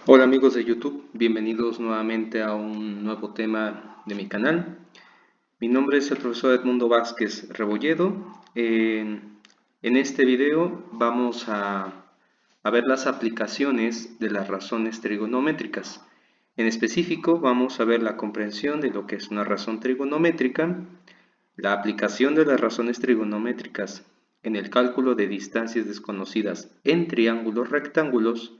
Hola amigos de YouTube, bienvenidos nuevamente a un nuevo tema de mi canal. Mi nombre es el profesor Edmundo Vázquez Rebolledo. En este video vamos a ver las aplicaciones de las razones trigonométricas. En específico vamos a ver la comprensión de lo que es una razón trigonométrica, la aplicación de las razones trigonométricas en el cálculo de distancias desconocidas en triángulos rectángulos,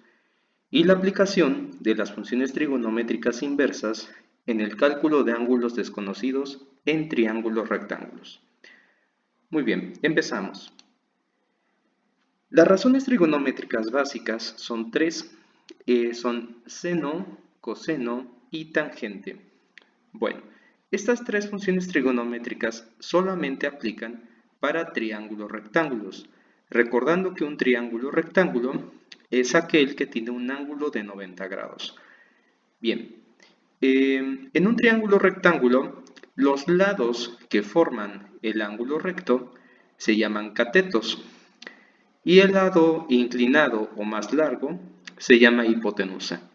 y la aplicación de las funciones trigonométricas inversas en el cálculo de ángulos desconocidos en triángulos rectángulos. Muy bien, empezamos. Las razones trigonométricas básicas son tres, son seno, coseno y tangente. Bueno, estas tres funciones trigonométricas solamente aplican para triángulos rectángulos, recordando que un triángulo rectángulo es aquel que tiene un ángulo de 90 grados. Bien, en un triángulo rectángulo, los lados que forman el ángulo recto se llaman catetos y el lado inclinado o más largo se llama hipotenusa.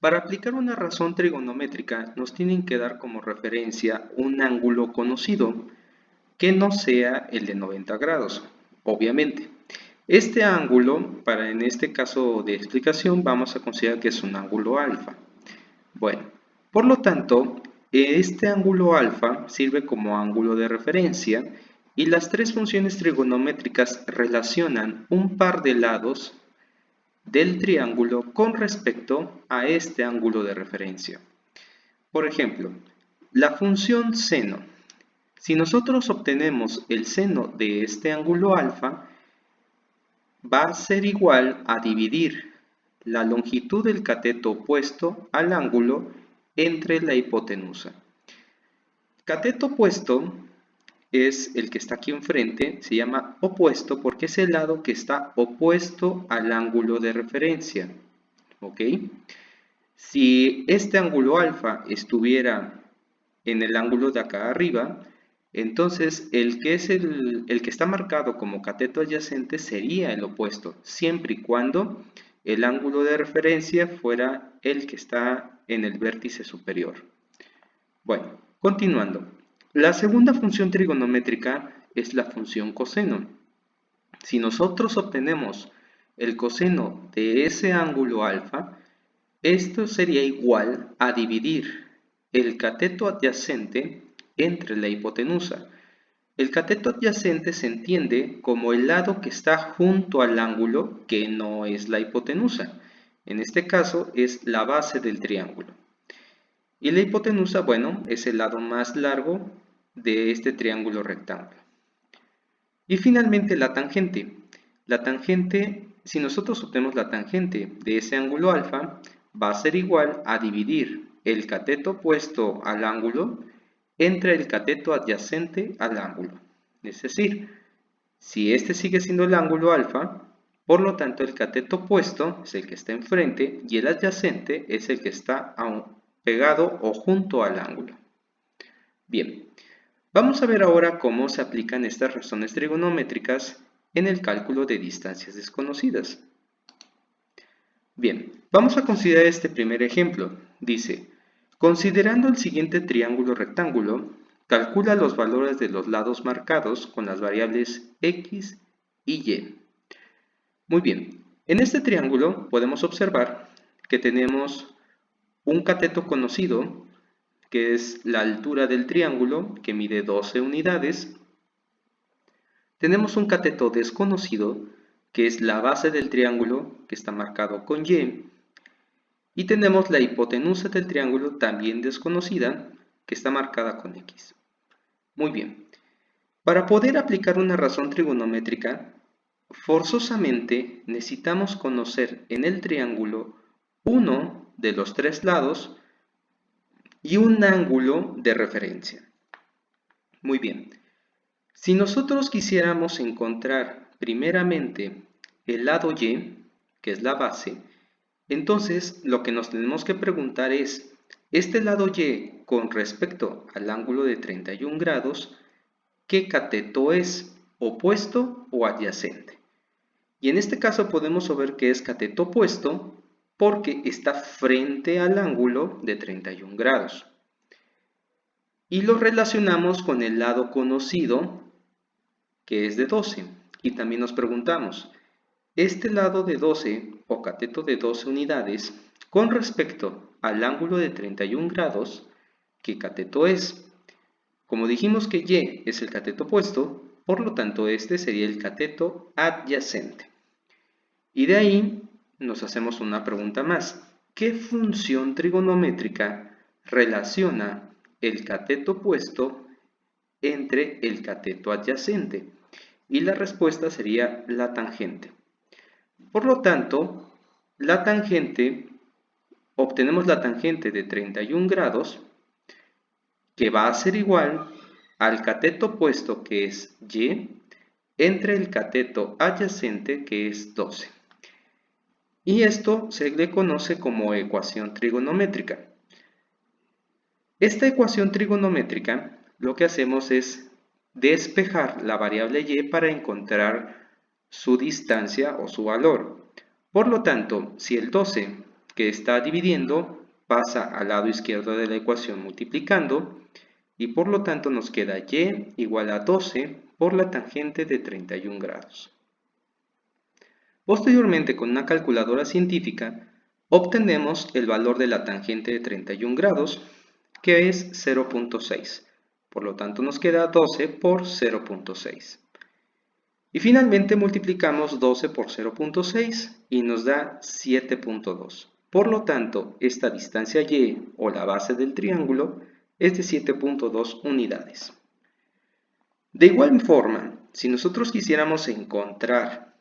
Para aplicar una razón trigonométrica nos tienen que dar como referencia un ángulo conocido que no sea el de 90 grados, obviamente. Este ángulo, en este caso de explicación, vamos a considerar que es un ángulo alfa. Bueno, por lo tanto, este ángulo alfa sirve como ángulo de referencia y las tres funciones trigonométricas relacionan un par de lados del triángulo con respecto a este ángulo de referencia. Por ejemplo, la función seno. Si nosotros obtenemos el seno de este ángulo alfa, va a ser igual a dividir la longitud del cateto opuesto al ángulo entre la hipotenusa. Cateto opuesto es el que está aquí enfrente, se llama opuesto porque es el lado que está opuesto al ángulo de referencia. ¿Ok? Si este ángulo alfa estuviera en el ángulo de acá arriba, entonces el que está marcado como cateto adyacente sería el opuesto, siempre y cuando el ángulo de referencia fuera el que está en el vértice superior. Bueno, continuando. La segunda función trigonométrica es la función coseno. Si nosotros obtenemos el coseno de ese ángulo alfa, esto sería igual a dividir el cateto adyacente entre la hipotenusa. El cateto adyacente se entiende como el lado que está junto al ángulo que no es la hipotenusa. En este caso es la base del triángulo. Y la hipotenusa, bueno, es el lado más largo de este triángulo rectángulo. Y finalmente la tangente. La tangente, si nosotros obtenemos la tangente de ese ángulo alfa, va a ser igual a dividir el cateto opuesto al ángulo entre el cateto adyacente al ángulo. Es decir, si este sigue siendo el ángulo alfa, por lo tanto el cateto opuesto es el que está enfrente y el adyacente es el que está pegado o junto al ángulo. Bien, vamos a ver ahora cómo se aplican estas razones trigonométricas en el cálculo de distancias desconocidas. Bien, vamos a considerar este primer ejemplo. Dice, considerando el siguiente triángulo rectángulo, calcula los valores de los lados marcados con las variables x y y. Muy bien, en este triángulo podemos observar que tenemos un cateto conocido, que es la altura del triángulo, que mide 12 unidades. Tenemos un cateto desconocido, que es la base del triángulo, que está marcado con y. Y tenemos la hipotenusa del triángulo, también desconocida, que está marcada con x. Muy bien. Para poder aplicar una razón trigonométrica, forzosamente necesitamos conocer en el triángulo uno de los tres lados y un ángulo de referencia. Muy bien. Si nosotros quisiéramos encontrar primeramente el lado y, que es la base, entonces lo que nos tenemos que preguntar es, este lado y con respecto al ángulo de 31 grados, ¿qué cateto es? ¿Opuesto o adyacente? Y en este caso podemos ver que es cateto opuesto porque está frente al ángulo de 31 grados. Y lo relacionamos con el lado conocido, que es de 12. Y también nos preguntamos, este lado de 12 o cateto de 12 unidades, con respecto al ángulo de 31 grados, ¿qué cateto es? Como dijimos que Y es el cateto opuesto, por lo tanto este sería el cateto adyacente. Y de ahí nos hacemos una pregunta más. ¿Qué función trigonométrica relaciona el cateto opuesto entre el cateto adyacente? Y la respuesta sería la tangente. Por lo tanto, obtenemos la tangente de 31 grados, que va a ser igual al cateto opuesto, que es Y, entre el cateto adyacente, que es 12. Y esto se le conoce como ecuación trigonométrica. Esta ecuación trigonométrica, lo que hacemos es despejar la variable y para encontrar su distancia o su valor. Por lo tanto, si el 12 que está dividiendo pasa al lado izquierdo de la ecuación multiplicando, y por lo tanto nos queda y igual a 12 por la tangente de 31 grados. Posteriormente, con una calculadora científica, obtenemos el valor de la tangente de 31 grados, que es 0.6. Por lo tanto, nos queda 12 por 0.6. Y finalmente multiplicamos 12 por 0.6 y nos da 7.2. Por lo tanto, esta distancia y, o la base del triángulo, es de 7.2 unidades. De igual forma, si nosotros quisiéramos encontrar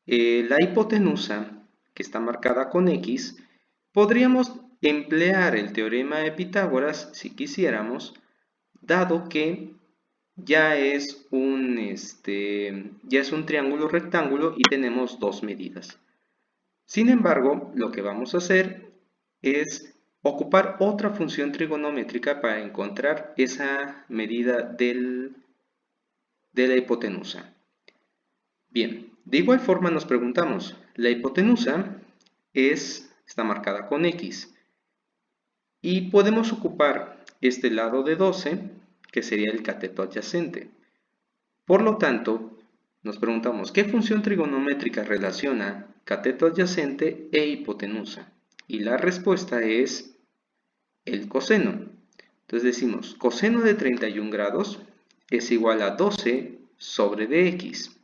la hipotenusa, que está marcada con X, podríamos emplear el teorema de Pitágoras si quisiéramos, dado que ya es un triángulo rectángulo y tenemos dos medidas. Sin embargo, lo que vamos a hacer es ocupar otra función trigonométrica para encontrar esa medida de la hipotenusa. Bien, de igual forma nos preguntamos, la hipotenusa está marcada con X y podemos ocupar este lado de 12, que sería el cateto adyacente. Por lo tanto, nos preguntamos, ¿qué función trigonométrica relaciona cateto adyacente e hipotenusa? Y la respuesta es el coseno. Entonces decimos, coseno de 31 grados es igual a 12 sobre dx.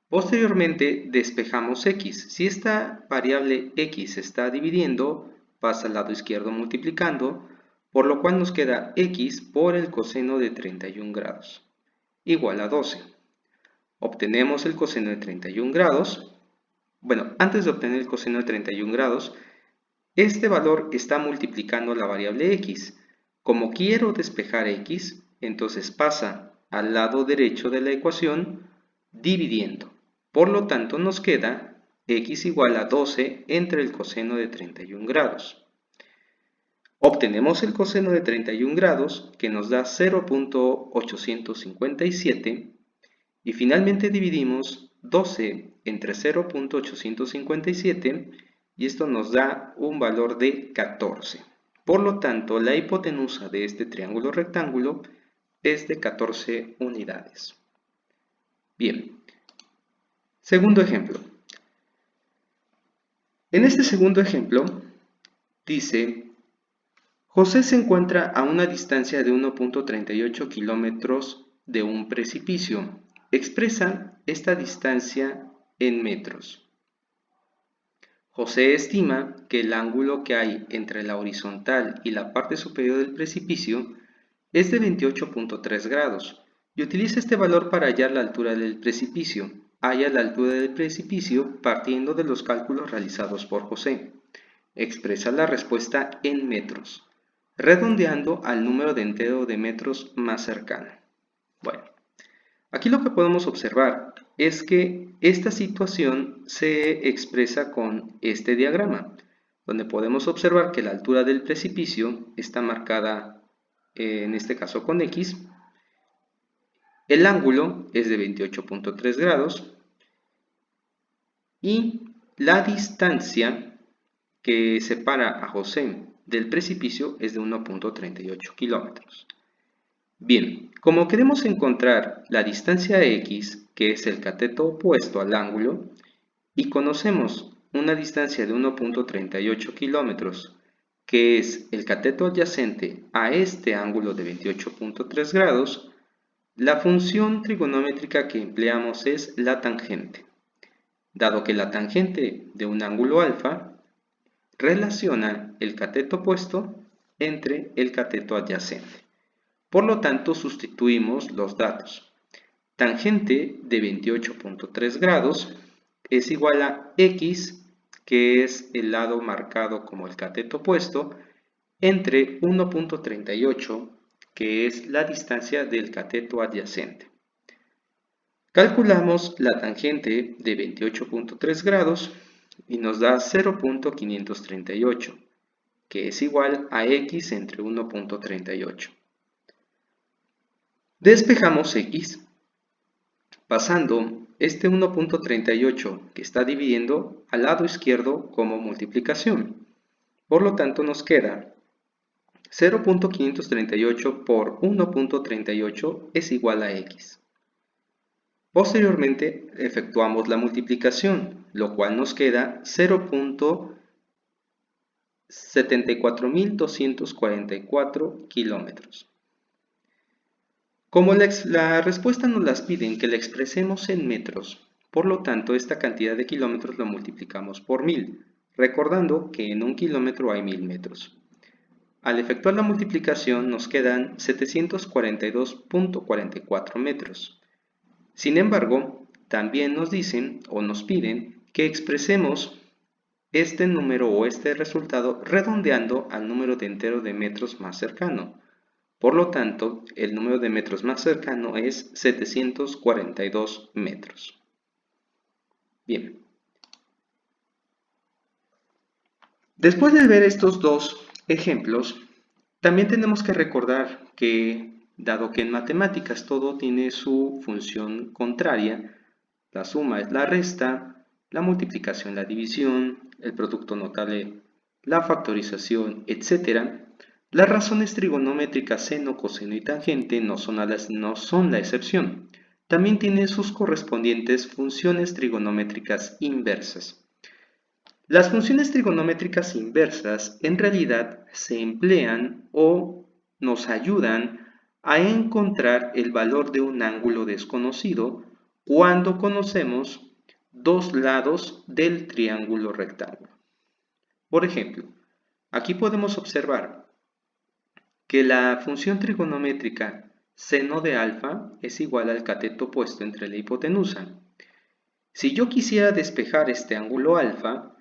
Posteriormente despejamos x. Si esta variable x se está dividiendo, pasa al lado izquierdo multiplicando, por lo cual nos queda x por el coseno de 31 grados, igual a 12. Obtenemos el coseno de 31 grados. Bueno, antes de obtener el coseno de 31 grados, este valor está multiplicando la variable x. Como quiero despejar x, entonces pasa al lado derecho de la ecuación dividiendo. Por lo tanto, nos queda x igual a 12 entre el coseno de 31 grados. Obtenemos el coseno de 31 grados, que nos da 0.857, y finalmente dividimos 12 entre 0.857, y esto nos da un valor de 14. Por lo tanto, la hipotenusa de este triángulo rectángulo es de 14 unidades. Bien. Segundo ejemplo. En este segundo ejemplo dice, José se encuentra a una distancia de 1.38 kilómetros de un precipicio. Expresa esta distancia en metros. José estima que el ángulo que hay entre la horizontal y la parte superior del precipicio es de 28.3 grados y utiliza este valor para hallar la altura del precipicio. Halla la altura del precipicio partiendo de los cálculos realizados por José. Expresa la respuesta en metros, redondeando al número de entero de metros más cercano. Bueno, aquí lo que podemos observar es que esta situación se expresa con este diagrama, donde podemos observar que la altura del precipicio está marcada, en este caso con X. El ángulo es de 28.3 grados y la distancia que separa a José del precipicio es de 1.38 kilómetros. Bien, como queremos encontrar la distancia x, que es el cateto opuesto al ángulo, y conocemos una distancia de 1.38 kilómetros, que es el cateto adyacente a este ángulo de 28.3 grados, la función trigonométrica que empleamos es la tangente, dado que la tangente de un ángulo alfa relaciona el cateto opuesto entre el cateto adyacente. Por lo tanto, sustituimos los datos. Tangente de 28.3 grados es igual a x, que es el lado marcado como el cateto opuesto, entre 1.38, que es la distancia del cateto adyacente. Calculamos la tangente de 28.3 grados y nos da 0.538, que es igual a x entre 1.38. Despejamos x, pasando este 1.38 que está dividiendo al lado izquierdo como multiplicación. Por lo tanto nos queda 0.538 por 1.38 es igual a x. Posteriormente efectuamos la multiplicación, lo cual nos queda 0.74244 kilómetros. Como la respuesta nos las piden que la expresemos en metros, por lo tanto esta cantidad de kilómetros lo multiplicamos por 1000, recordando que en un kilómetro hay 1000 metros. Al efectuar la multiplicación nos quedan 742.44 metros. Sin embargo, también nos dicen o nos piden que expresemos este número o este resultado redondeando al número de entero de metros más cercano. Por lo tanto, el número de metros más cercano es 742 metros. Bien. Después de ver estos dos ejemplos, también tenemos que recordar que, dado que en matemáticas todo tiene su función contraria, la suma es la resta, la multiplicación la división, el producto notable la factorización, etc., las razones trigonométricas seno, coseno y tangente no son la excepción. También tienen sus correspondientes funciones trigonométricas inversas. Las funciones trigonométricas inversas en realidad se emplean o nos ayudan a encontrar el valor de un ángulo desconocido cuando conocemos dos lados del triángulo rectángulo. Por ejemplo, aquí podemos observar que la función trigonométrica seno de alfa es igual al cateto opuesto entre la hipotenusa. Si yo quisiera despejar este ángulo alfa,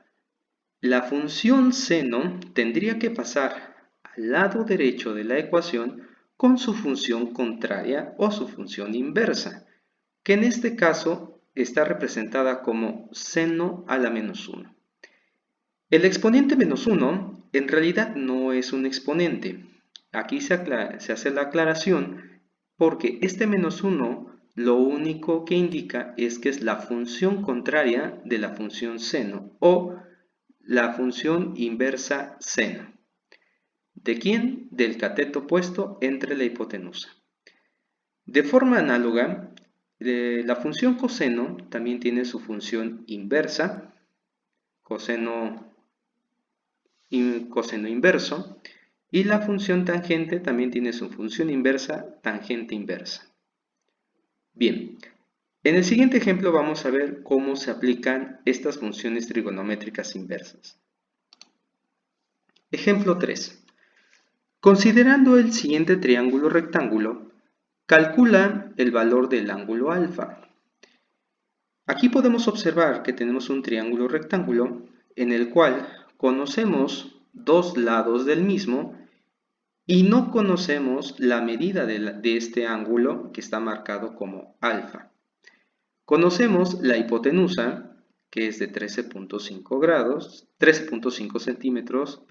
la función seno tendría que pasar al lado derecho de la ecuación con su función contraria o su función inversa, que en este caso está representada como seno a la menos 1. El exponente menos 1 en realidad no es un exponente. Aquí se hace la aclaración porque este menos 1 lo único que indica es que es la función contraria de la función seno o la función inversa seno. ¿De quién? Del cateto opuesto entre la hipotenusa. De forma análoga, la función coseno también tiene su función inversa, coseno inverso, y la función tangente también tiene su función inversa, tangente inversa. Bien, en el siguiente ejemplo vamos a ver cómo se aplican estas funciones trigonométricas inversas. Ejemplo 3. Considerando el siguiente triángulo rectángulo, calcula el valor del ángulo alfa. Aquí podemos observar que tenemos un triángulo rectángulo en el cual conocemos dos lados del mismo y no conocemos la medida de este ángulo que está marcado como alfa. Conocemos la hipotenusa, que es de 13.5 centímetros,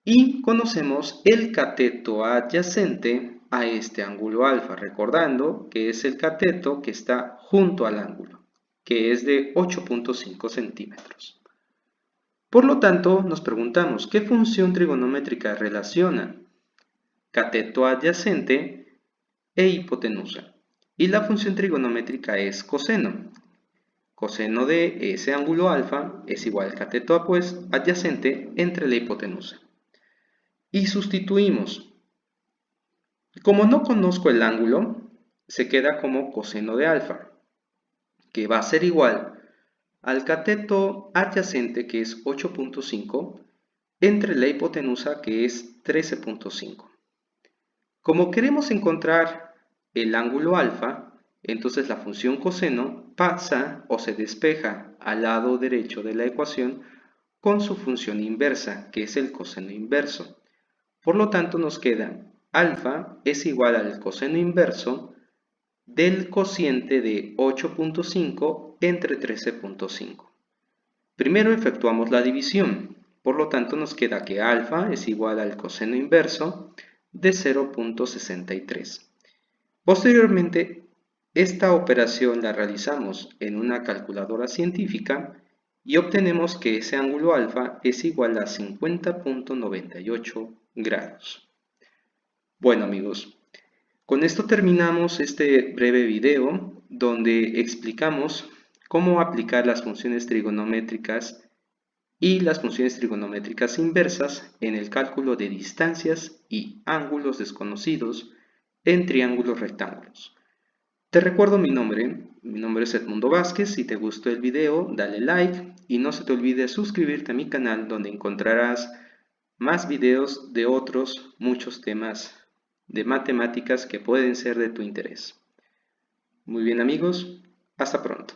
y conocemos el cateto adyacente a este ángulo alfa, recordando que es el cateto que está junto al ángulo, que es de 8.5 centímetros. Por lo tanto, nos preguntamos, ¿qué función trigonométrica relaciona cateto adyacente e hipotenusa? Y la función trigonométrica es coseno. Coseno de ese ángulo alfa es igual al cateto adyacente entre la hipotenusa. Y sustituimos. Como no conozco el ángulo, se queda como coseno de alfa, que va a ser igual al cateto adyacente, que es 8.5, entre la hipotenusa, que es 13.5. Como queremos encontrar el ángulo alfa, entonces la función coseno pasa o se despeja al lado derecho de la ecuación con su función inversa, que es el coseno inverso. Por lo tanto, nos queda alfa es igual al coseno inverso del cociente de 8.5 entre 13.5. Primero efectuamos la división, por lo tanto nos queda que alfa es igual al coseno inverso de 0.63. Posteriormente, esta operación la realizamos en una calculadora científica y obtenemos que ese ángulo alfa es igual a 50.98 grados. Bueno amigos, con esto terminamos este breve video donde explicamos cómo aplicar las funciones trigonométricas y las funciones trigonométricas inversas en el cálculo de distancias y ángulos desconocidos en triángulos rectángulos. Te recuerdo mi nombre es Edmundo Vázquez. Si te gustó el video, dale like y no se te olvide suscribirte a mi canal, donde encontrarás más videos de otros muchos temas de matemáticas que pueden ser de tu interés. Muy bien amigos, hasta pronto.